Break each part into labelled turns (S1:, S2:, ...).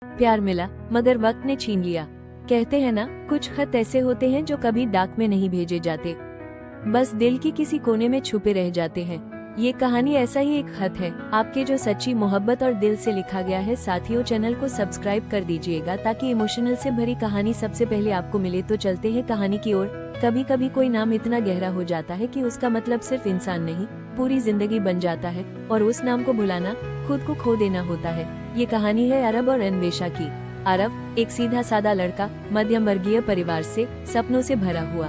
S1: प्यार मिला मगर वक्त ने छीन लिया। कहते हैं ना, कुछ खत ऐसे होते हैं जो कभी डाक में नहीं भेजे जाते, बस दिल की किसी कोने में छुपे रह जाते हैं। ये कहानी ऐसा ही एक खत है, आपके जो सच्ची मोहब्बत और दिल से लिखा गया है। साथियों, चैनल को सब्सक्राइब कर दीजिएगा ताकि इमोशनल से भरी कहानी सबसे पहले आपको मिले। तो चलते हैं कहानी की ओर। कभी कभी कोई नाम इतना गहरा हो जाता है कि उसका मतलब सिर्फ इंसान नहीं, पूरी जिंदगी बन जाता है, और उस नाम को भुलाना खुद को खो देना होता है। ये कहानी है अरब और अन्वेषा की। अरब एक सीधा सादा लड़का, मध्यम वर्गीय परिवार से, सपनों से भरा हुआ।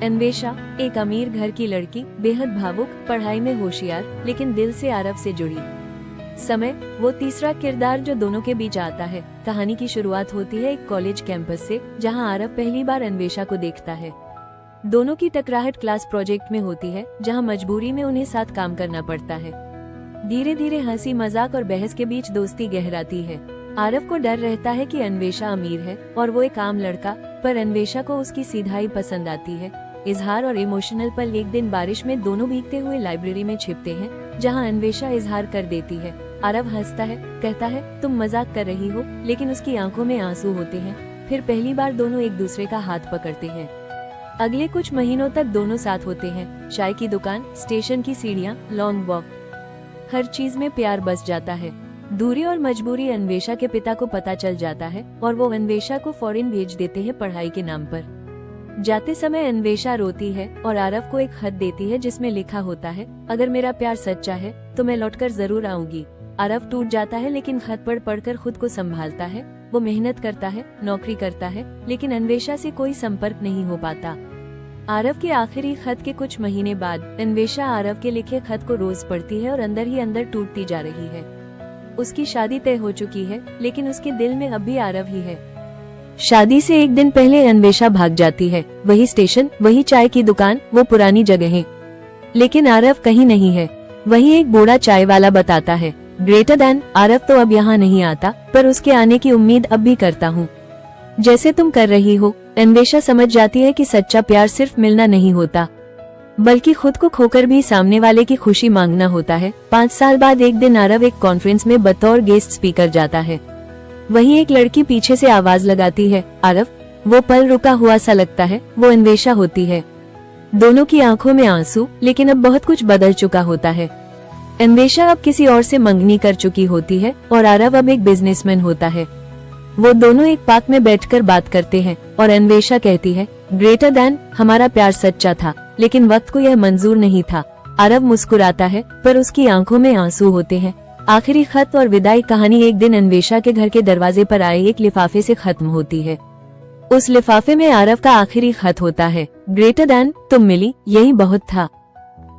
S1: अन्वेषा एक अमीर घर की लड़की, बेहद भावुक, पढ़ाई में होशियार, लेकिन दिल से अरब से जुड़ी। समय वो तीसरा किरदार जो दोनों के बीच आता है। कहानी की शुरुआत होती है एक कॉलेज कैंपस से, जहां अरब पहली बार अन्वेषा को देखता है। दोनों की टकराहट क्लास प्रोजेक्ट में होती है, जहां मजबूरी में उन्हें साथ काम करना पड़ता है। धीरे धीरे हंसी मजाक और बहस के बीच दोस्ती गहराती है। अरब को डर रहता है कि अन्वेषा अमीर है और वो एक आम लड़का, पर अन्वेषा को उसकी सीधाई पसंद आती है। इजहार और इमोशनल पल। एक दिन बारिश में दोनों भीगते हुए लाइब्रेरी में छिपते हैं, जहां अन्वेषा इजहार कर देती है। अरब हंसता है, कहता है तुम मजाक कर रही हो, लेकिन उसकी आंखों में आंसू होते हैं। फिर पहली बार दोनों एक दूसरे का हाथ पकड़ते हैं। अगले कुछ महीनों तक दोनों साथ होते हैं। चाय की दुकान, स्टेशन की सीढ़ियाँ, लॉन्ग वॉक, हर चीज में प्यार बस जाता है। दूरी और मजबूरी। अन्वेषा के पिता को पता चल जाता है और वो अन्वेषा को फॉरेन भेज देते हैं पढ़ाई के नाम पर। जाते समय अन्वेषा रोती है और अरब को एक खत देती है जिसमें लिखा होता है, अगर मेरा प्यार सच्चा है तो मैं लौटकर जरूर आऊंगी। अरब टूट जाता है, लेकिन खत पढ़कर खुद को संभालता है। वो मेहनत करता है, नौकरी करता है, लेकिन अन्वेषा से कोई संपर्क नहीं हो पाता। अरब के आखिरी खत के कुछ महीने बाद अन्वेषा अरब के लिखे खत को रोज पढ़ती है और अंदर ही अंदर टूटती जा रही है। उसकी शादी तय हो चुकी है, लेकिन उसके दिल में अब भी अरब ही है। शादी से एक दिन पहले अन्वेषा भाग जाती है। वही स्टेशन, वही चाय की दुकान, वो पुरानी जगहें, लेकिन अरब कहीं नहीं है। वही एक बूढ़ा चाय वाला बताता है, ग्रेटर देन। अरब तो अब यहाँ नहीं आता, पर उसके आने की उम्मीद अब भी करता हूँ, जैसे तुम कर रही हो। अन्वेषा समझ जाती है कि सच्चा प्यार सिर्फ मिलना नहीं होता, बल्कि खुद को खोकर भी सामने वाले की खुशी मांगना होता है। 5 साल बाद एक दिन अरब एक कॉन्फ्रेंस में बतौर गेस्ट स्पीकर जाता है। वहीं एक लड़की पीछे से आवाज लगाती है, अरब। वो पल रुका हुआ सा लगता है, वो अन्वेषा होती है। दोनों की आंखों में आंसू, लेकिन अब बहुत कुछ बदल चुका होता है। अन्वेषा अब किसी और से मंगनी कर चुकी होती है और अरब अब एक बिजनेसमैन होता है। वो दोनों एक पार्क में बैठकर बात करते हैं और अन्वेषा कहती है, ग्रेटर देन, हमारा प्यार सच्चा था, लेकिन वक्त को यह मंजूर नहीं था। अरब मुस्कुराता है, पर उसकी आंखों में आंसू होते हैं। आखिरी खत और विदाई। कहानी एक दिन अन्वेषा के घर के दरवाजे पर आए एक लिफाफे से खत्म होती है। उस लिफाफे में अरब का आखिरी खत होता है, ग्रेटर देन, तुम मिली, यही बहुत था।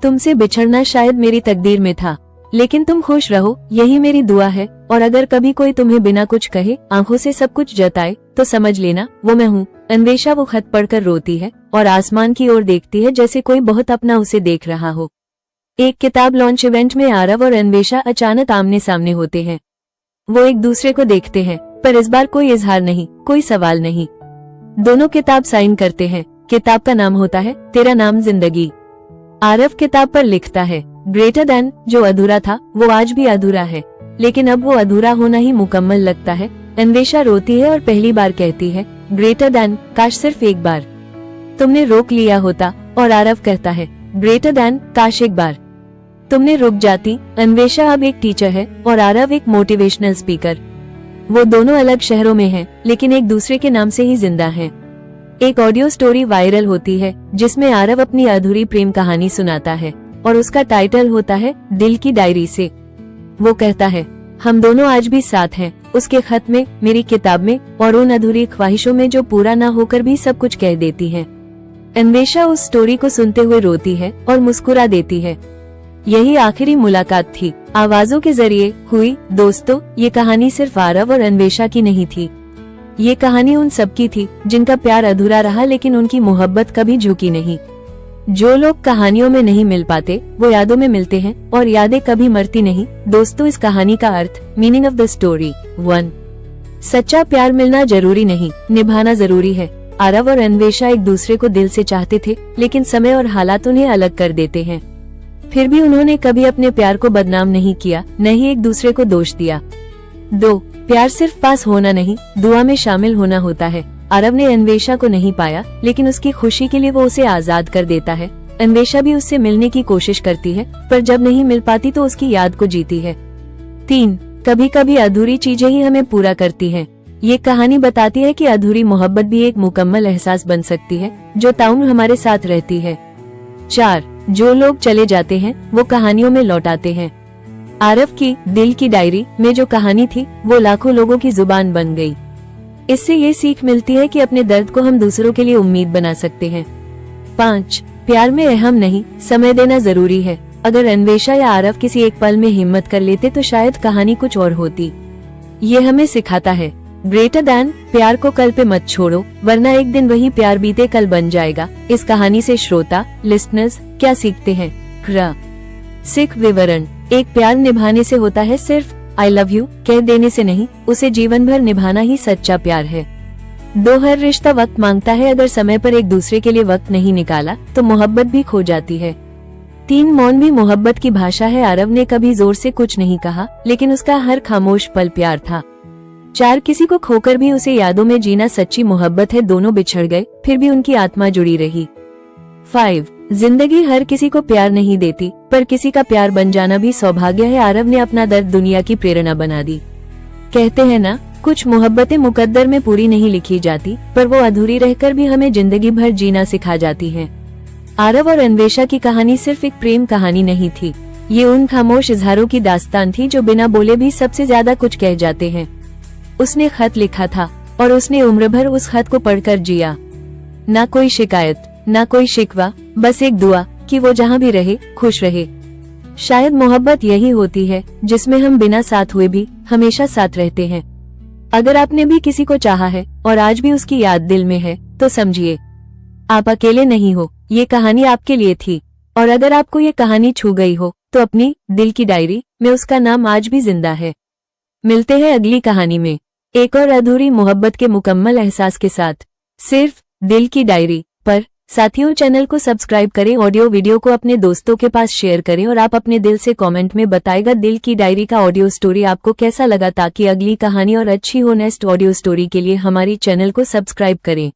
S1: तुमसे बिछड़ना शायद मेरी तकदीर में था, लेकिन तुम खुश रहो, यही मेरी दुआ है। और अगर कभी कोई तुम्हें बिना कुछ कहे आंखों से सब कुछ जताए, तो समझ लेना वो मैं हूँ। अन्वेषा वो खत पढ़कर रोती है और आसमान की ओर देखती है, जैसे कोई बहुत अपना उसे देख रहा हो। एक किताब लॉन्च इवेंट में अरब और अन्वेषा अचानक आमने सामने होते हैं। वो एक दूसरे को देखते हैं, पर इस बार कोई इजहार नहीं, कोई सवाल नहीं। दोनों किताब साइन करते हैं। किताब का नाम होता है तेरा नाम जिंदगी। अरब किताब पर लिखता है, ग्रेटर देन। जो अधूरा था वो आज भी अधूरा है, लेकिन अब वो अधूरा होना ही मुकम्मल लगता है। अन्वेषा रोती है और पहली बार कहती है, ग्रेटर देन, काश सिर्फ एक बार तुमने रोक लिया होता। और अरब कहता है, ग्रेटर देन, काश एक बार तुमने रुक जाती। अन्वेषा अब एक टीचर है और अरब एक मोटिवेशनल स्पीकर। वो दोनों अलग शहरों में हैं, लेकिन एक दूसरे के नाम से ही जिंदा हैं। एक ऑडियो स्टोरी वायरल होती है, जिसमें अरब अपनी अधूरी प्रेम कहानी सुनाता है और उसका टाइटल होता है दिल की डायरी से। वो कहता है, हम दोनों आज भी साथ हैं, उसके खत में, मेरी किताब में, और उन अधूरी ख्वाहिशों में जो पूरा ना होकर भी सब कुछ कह देती है। अन्वेषा उस स्टोरी को सुनते हुए रोती है और मुस्कुरा देती है। यही आखिरी मुलाकात थी, आवाजों के जरिए हुई। दोस्तों, ये कहानी सिर्फ अरब और अन्वेषा की नहीं थी, ये कहानी उन सबकी थी जिनका प्यार अधूरा रहा, लेकिन उनकी मोहब्बत कभी झुकी नहीं। जो लोग कहानियों में नहीं मिल पाते, वो यादों में मिलते हैं, और यादें कभी मरती नहीं। दोस्तों, इस कहानी का अर्थ, मीनिंग ऑफ द स्टोरी। 1. सच्चा प्यार मिलना जरूरी नहीं, निभाना जरूरी है। अरब और अन्वेषा एक दूसरे को दिल से चाहते थे, लेकिन समय और हालात उन्हें अलग कर देते हैं। फिर भी उन्होंने कभी अपने प्यार को बदनाम नहीं किया, न ही एक दूसरे को दोष दिया। 2. प्यार सिर्फ पास होना नहीं, दुआ में शामिल होना होता है। आरव ने अन्वेषा को नहीं पाया, लेकिन उसकी खुशी के लिए वो उसे आजाद कर देता है। अन्वेषा भी उससे मिलने की कोशिश करती है, पर जब नहीं मिल पाती तो उसकी याद को जीती है। 3. कभी कभी अधूरी चीजें ही हमें पूरा करती हैं। ये कहानी बताती है कि अधूरी मोहब्बत भी एक मुकम्मल एहसास बन सकती है, जो ताउम्र हमारे साथ रहती है। 4. जो लोग चले जाते हैं वो कहानियों में लौट आते हैं। आरव की दिल की डायरी में जो कहानी थी वो लाखों लोगों की जुबान बन गई। इससे ये सीख मिलती है कि अपने दर्द को हम दूसरों के लिए उम्मीद बना सकते हैं। 5. प्यार में अहम नहीं, समय देना जरूरी है। अगर अन्वेषा या आरव किसी एक पल में हिम्मत कर लेते तो शायद कहानी कुछ और होती। ये हमें सिखाता है, ग्रेटर दैन, प्यार को कल पे मत छोड़ो, वरना एक दिन वही प्यार बीते कल बन जाएगा। इस कहानी से श्रोता लिसनर्स क्या सीखते हैं? सिख विवरण। एक प्यार निभाने से होता है, सिर्फ आई लव यू कह देने से नहीं, उसे जीवन भर निभाना ही सच्चा प्यार है। 2. हर रिश्ता वक्त मांगता है, अगर समय पर एक दूसरे के लिए वक्त नहीं निकाला तो मोहब्बत भी खो जाती है। 3. मौन भी मोहब्बत की भाषा है। आरव ने कभी जोर से कुछ नहीं कहा, लेकिन उसका हर खामोश पल प्यार था। 4. किसी को खोकर भी उसे यादों में जीना सच्ची मोहब्बत है। दोनों बिछड़ गए, फिर भी उनकी आत्मा जुड़ी रही। 5. जिंदगी हर किसी को प्यार नहीं देती, पर किसी का प्यार बन जाना भी सौभाग्य है। आरव ने अपना दर्द दुनिया की प्रेरणा बना दी। कहते हैं ना, कुछ मोहब्बतें मुकद्दर में पूरी नहीं लिखी जाती, पर वो अधूरी रहकर भी हमें जिंदगी भर जीना सिखा जाती हैं। आरव और अन्वेषा की कहानी सिर्फ एक प्रेम कहानी नहीं थी, ये उन खामोश इजहारों की दास्तान थी जो बिना बोले भी सबसे ज्यादा कुछ कह जाते हैं। उसने खत लिखा था और उसने उम्र भर उस खत को पढ़कर जिया। ना कोई शिकायत, ना कोई शिकवा, बस एक दुआ कि वो जहाँ भी रहे खुश रहे। शायद मोहब्बत यही होती है जिसमें हम बिना साथ हुए भी हमेशा साथ रहते हैं। अगर आपने भी किसी को चाहा है और आज भी उसकी याद दिल में है तो समझिए आप अकेले नहीं हो, ये कहानी आपके लिए थी। और अगर आपको ये कहानी छू गई हो तो अपनी दिल की डायरी में उसका नाम आज भी जिंदा है। मिलते हैं अगली कहानी में, एक और अधूरी मोहब्बत के मुकम्मल एहसास के साथ, सिर्फ दिल की डायरी पर। साथियों, चैनल को सब्सक्राइब करें, ऑडियो वीडियो को अपने दोस्तों के पास शेयर करें और आप अपने दिल से कमेंट में बताएगा दिल की डायरी का ऑडियो स्टोरी आपको कैसा लगा, ताकि अगली कहानी और अच्छी हो। नेक्स्ट ऑडियो स्टोरी के लिए हमारी चैनल को सब्सक्राइब करें।